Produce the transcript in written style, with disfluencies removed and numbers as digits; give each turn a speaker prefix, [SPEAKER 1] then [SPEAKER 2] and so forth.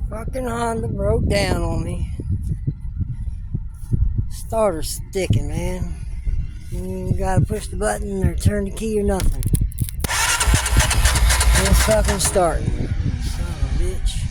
[SPEAKER 1] Fucking Honda broke down on me. Starter's sticking, man. You gotta push the button or turn the key or nothing. It's fucking starting. Son of a bitch.